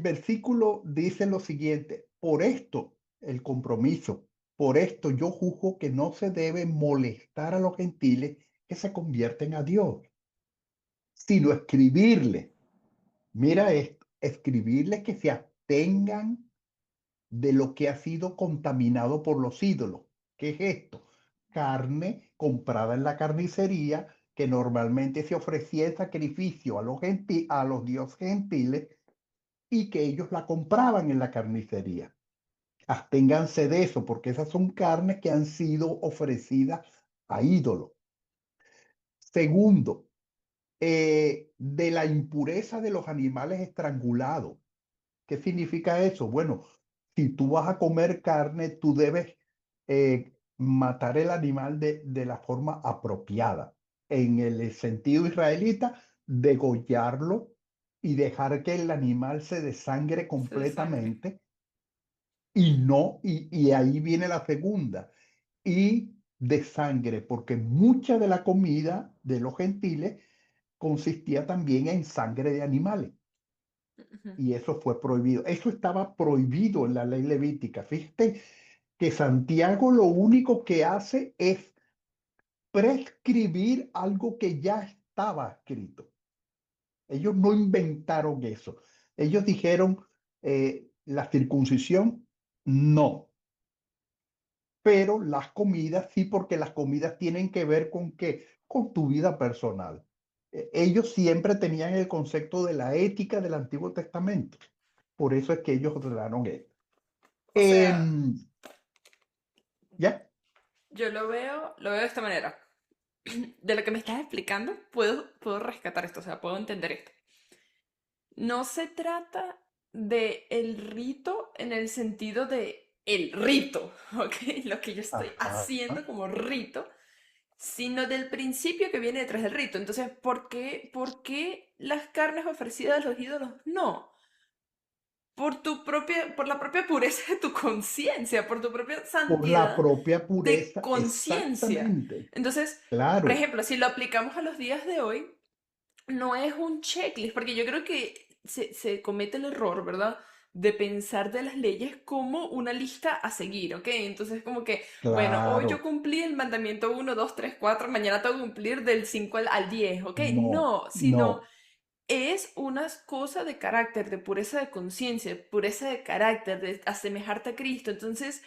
versículo dice lo siguiente, por esto, el compromiso, por esto yo juzgo que no se debe molestar a los gentiles que se convierten a Dios, sino escribirles, mira esto, escribirles que se abstengan de lo que ha sido contaminado por los ídolos. ¿Qué es esto? Carne comprada en la carnicería que normalmente se ofrecía en sacrificio a a los dioses gentiles y que ellos la compraban en la carnicería. Absténganse de eso, porque esas son carnes que han sido ofrecidas a ídolos. Segundo, de la impureza de los animales estrangulados. ¿Qué significa eso? Bueno, si tú vas a comer carne, tú debes matar el animal de la forma apropiada. En el sentido israelita, degollarlo y dejar que el animal se desangre Se sangre. completamente y no, y ahí viene la segunda, y de sangre, porque mucha de la comida de los gentiles consistía también en sangre de animales. Ujú. Y eso fue prohibido. Eso estaba prohibido en la ley levítica. Fíjate que Santiago lo único que hace es prescribir algo que ya estaba escrito. Ellos no inventaron eso. Ellos dijeron, la circuncisión no, pero las comidas sí, porque las comidas tienen que ver con qué, con tu vida personal. Ellos siempre tenían el concepto de la ética del Antiguo Testamento. Por eso es que ellos ordenaron esto. O sea, Em, ¿Ya? yo lo veo de esta manera. De lo que me estás explicando, puedo rescatar esto, o sea, puedo entender esto. No se trata de el rito en el sentido de el rito, ¿ok? Lo que yo estoy Ajá. haciendo como rito, sino del principio que viene detrás del rito. Entonces, por qué las carnes ofrecidas a los ídolos? No, por la propia pureza de tu conciencia, por tu propia Por la santidad propia de pureza, conciencia. exactamente. Entonces, por Claro, ejemplo, si lo aplicamos a los días de hoy, no es un checklist, porque yo creo que se comete el error, ¿verdad? De pensar de las leyes como una lista a seguir, ¿ok? Entonces, como que, bueno, hoy yo claro. cumplí el mandamiento 1, 2, 3, 4, mañana tengo que cumplir del 5 al 10, ¿ok? No, No, sino no, es una cosa de carácter, de pureza de conciencia, pureza de carácter, de asemejarte a Cristo. Entonces,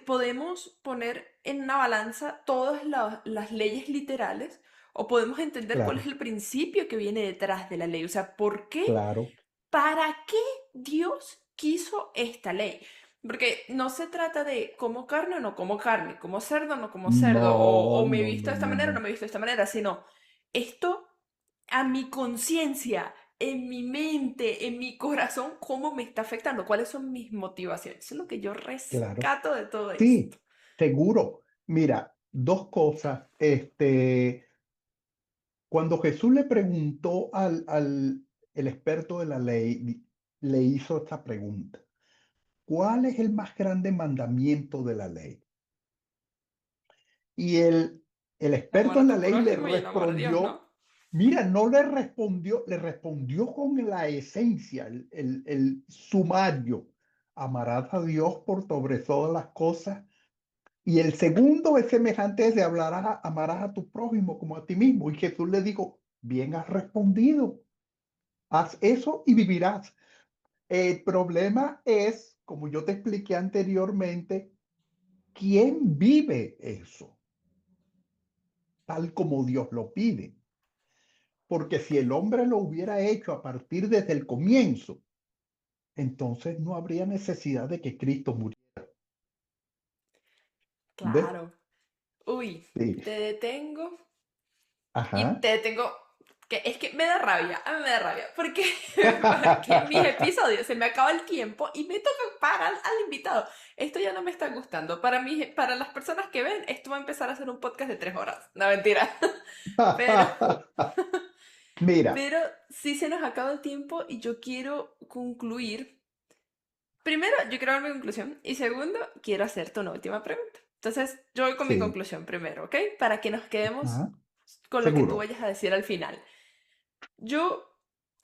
podemos poner en una balanza todas las leyes literales o podemos entender cuál es claro, el principio que viene detrás de la ley. O sea, ¿por qué? claro. ¿Para qué Dios quiso esta ley? Porque no se trata de como carne o no como carne, como cerdo o no como cerdo, No, o me he no, visto no, de esta no, manera o no no. me he visto de esta manera, sino esto a mi conciencia, en mi mente, en mi corazón, cómo me está afectando, cuáles son mis motivaciones. Eso es lo que yo Claro. rescato de todo esto. Sí, seguro. Mira, dos cosas. Cuando Jesús le preguntó el experto de la ley, le hizo esta pregunta. ¿Cuál es el más grande mandamiento de la ley? Y el El amor experto a en la tu ley le prójimo y el amor a Dios, respondió, ¿no? mira, no le respondió con la esencia, el sumario. Amarás a Dios por sobre todas las cosas. Y el segundo es semejante de amarás a tu prójimo como a ti mismo. Y Jesús le dijo, bien has respondido, haz eso y vivirás. El problema es, como yo te expliqué anteriormente, ¿quién vive eso? Tal como Dios lo pide. Porque si el hombre lo hubiera hecho a partir desde el comienzo, entonces no habría necesidad de que Cristo muriera. ¿Ves? Claro. Uy, Sí. te detengo y Ajá. te detengo. Que es que me da rabia, a mí me da rabia, porque, porque mis episodios se me acaba el tiempo y me toca parar al invitado. Esto ya no me está gustando. Para mí, para las personas que ven, esto va a empezar a ser un podcast de 3 horas. No, mentira. Pero, Mira, pero sí se nos acaba el tiempo y yo quiero concluir. Primero, yo quiero dar mi conclusión y segundo, quiero hacerte una última pregunta. Entonces, yo voy con mi sí, conclusión primero, ¿ok? Para que nos quedemos ajá, con lo que tú seguro. vayas a decir al final. Yo,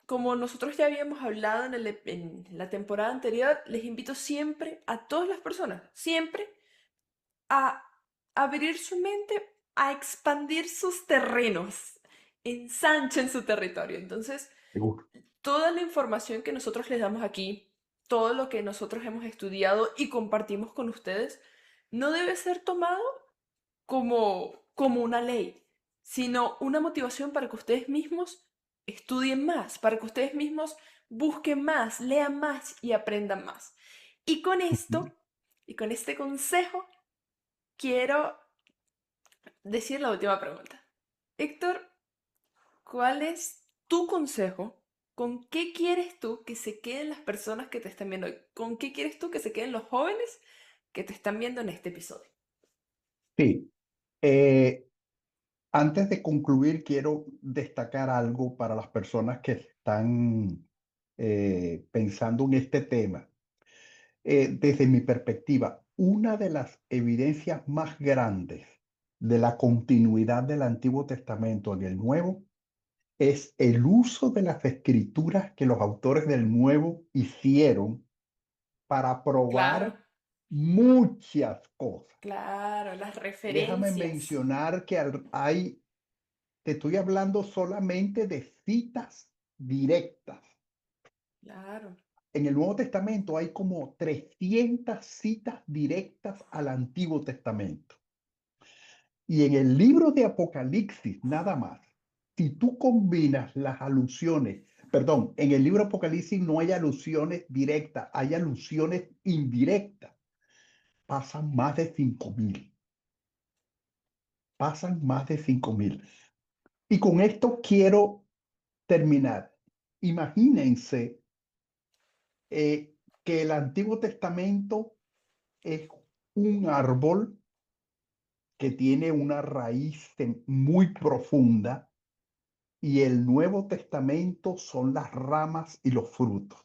como nosotros ya habíamos hablado en la temporada anterior, les invito siempre a todas las personas, siempre a abrir su mente, a expandir sus terrenos, ensanchen su territorio. Entonces, Seguro. toda la información que nosotros les damos aquí, todo lo que nosotros hemos estudiado y compartimos con ustedes, no debe ser tomado como una ley, sino una motivación para que ustedes mismos estudien más, para que ustedes mismos busquen más, lean más y aprendan más. Y con Ujú. esto, y con este consejo, quiero decir la última pregunta. Héctor, ¿cuál es tu consejo? ¿Con qué quieres tú que se queden las personas que te están viendo hoy? ¿Con qué quieres tú que se queden los jóvenes que te están viendo en este episodio? Sí. eh, Antes de concluir, quiero destacar algo para las personas que están pensando en este tema. Desde mi perspectiva, una de las evidencias más grandes de la continuidad del Antiguo Testamento en el Nuevo es el uso de las escrituras que los autores del Nuevo hicieron para Claro, probar muchas cosas. claro, las Déjame referencias. mencionar que te estoy hablando solamente de citas directas. Claro, En el Nuevo Testamento hay como 300 citas directas al Antiguo Testamento. Y en el libro de Apocalipsis, nada más, si tú combinas las alusiones, perdón, en el libro de Apocalipsis no hay alusiones directas, hay alusiones indirectas. Pasan más de 5.000, pasan más de 5.000. Y con esto quiero terminar. Imagínense que el Antiguo Testamento es un árbol que tiene una raíz muy profunda y el Nuevo Testamento son las ramas y los frutos.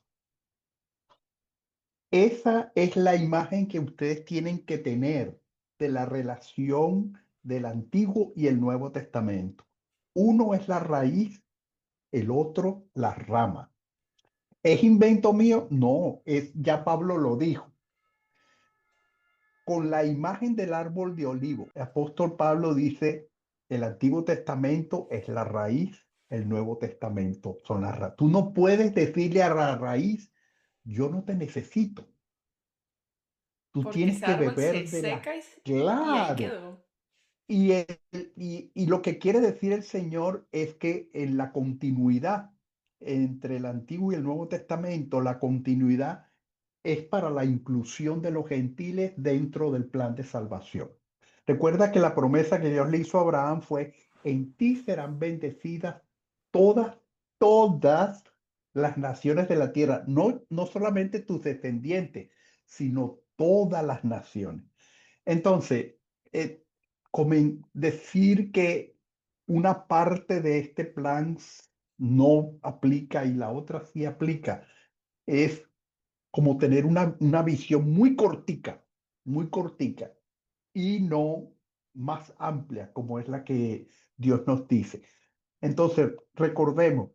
Esa es la imagen que ustedes tienen que tener de la relación del Antiguo y el Nuevo Testamento. Uno es la raíz, el otro la rama. ¿Es invento mío? No, ya Pablo lo dijo. Con la imagen del árbol de olivo, el apóstol Pablo dice, el Antiguo Testamento es la raíz, el Nuevo Testamento son las ramas. Tú no puedes decirle a la raíz, yo no te necesito. Tú porque tienes ese que árbol beber se de la... seca y ahí Claro. quedó. Y lo que quiere decir el Señor es que en la continuidad entre el Antiguo y el Nuevo Testamento, la continuidad es para la inclusión de los gentiles dentro del plan de salvación. Recuerda que la promesa que Dios le hizo a Abraham fue, en ti serán bendecidas todas, todas las naciones de la tierra, no, no solamente tus descendientes, sino todas las naciones. Entonces, eh, decir que una parte de este plan no aplica y la otra sí aplica, es como tener una visión muy cortica y no más amplia como es la que Dios nos dice. Entonces, recordemos,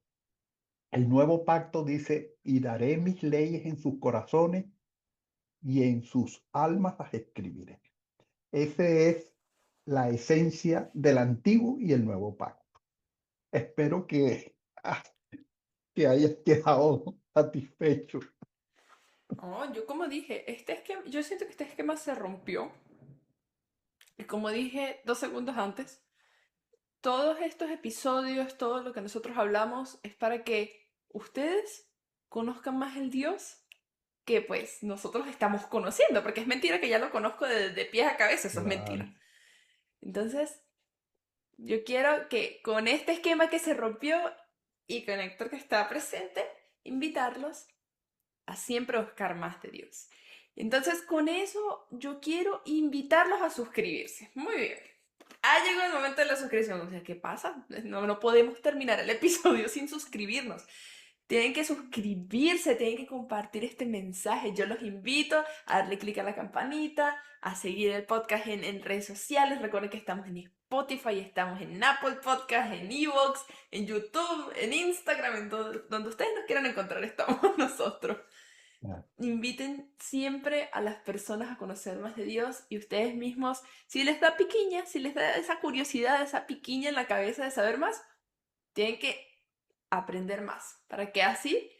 el nuevo pacto dice, y daré mis leyes en sus corazones y en sus almas las escribiré. Esa es la esencia del antiguo y el nuevo pacto. Espero que hayas quedado satisfecho. Oh, yo como dije, yo siento que este esquema se rompió. Y como dije 2 segundos antes, todos estos episodios, todo lo que nosotros hablamos es para que ustedes conozcan más el Dios que pues nosotros estamos conociendo, porque es mentira que ya lo conozco de pies a cabeza, eso es Claro. mentira. Entonces, yo quiero que con este esquema que se rompió y con Héctor que está presente, invitarlos a siempre buscar más de Dios. Entonces, con eso yo quiero invitarlos a suscribirse. Muy bien. Ha llegado el momento de la suscripción. O sea, ¿qué pasa? No podemos terminar el episodio sin suscribirnos. Tienen que suscribirse, tienen que compartir este mensaje. Yo los invito a darle clic a la campanita, a seguir el podcast en redes sociales. Recuerden que estamos en Spotify, estamos en Apple Podcast, en Evox, en YouTube, en Instagram, en donde ustedes nos quieran encontrar, estamos nosotros. Ya. Inviten siempre a las personas a conocer más de Dios y ustedes mismos, si les da piquiña, si les da esa curiosidad, esa piquiña en la cabeza de saber más, tienen que aprender más para que así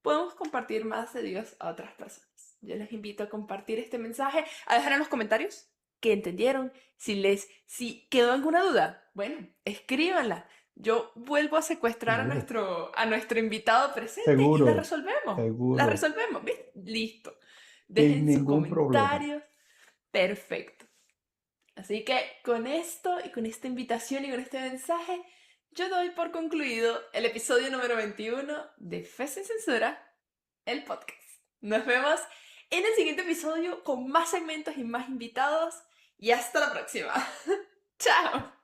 podamos compartir más de Dios a otras personas. Yo les invito a compartir este mensaje, a dejar en los comentarios qué entendieron, si quedó alguna duda, bueno, escríbanla. Yo vuelvo a secuestrar Seguro, a nuestro invitado presente y la seguro, resolvemos. La seguro, resolvemos, ¿viste? Listo. sin Dejen sus ningún problema. comentarios. Perfecto. Así que con esto y con esta invitación y con este mensaje, yo doy por concluido el episodio número 21 de Fe sin Censura, el podcast. Nos vemos en el siguiente episodio con más segmentos y más invitados. Y hasta la próxima. Chao.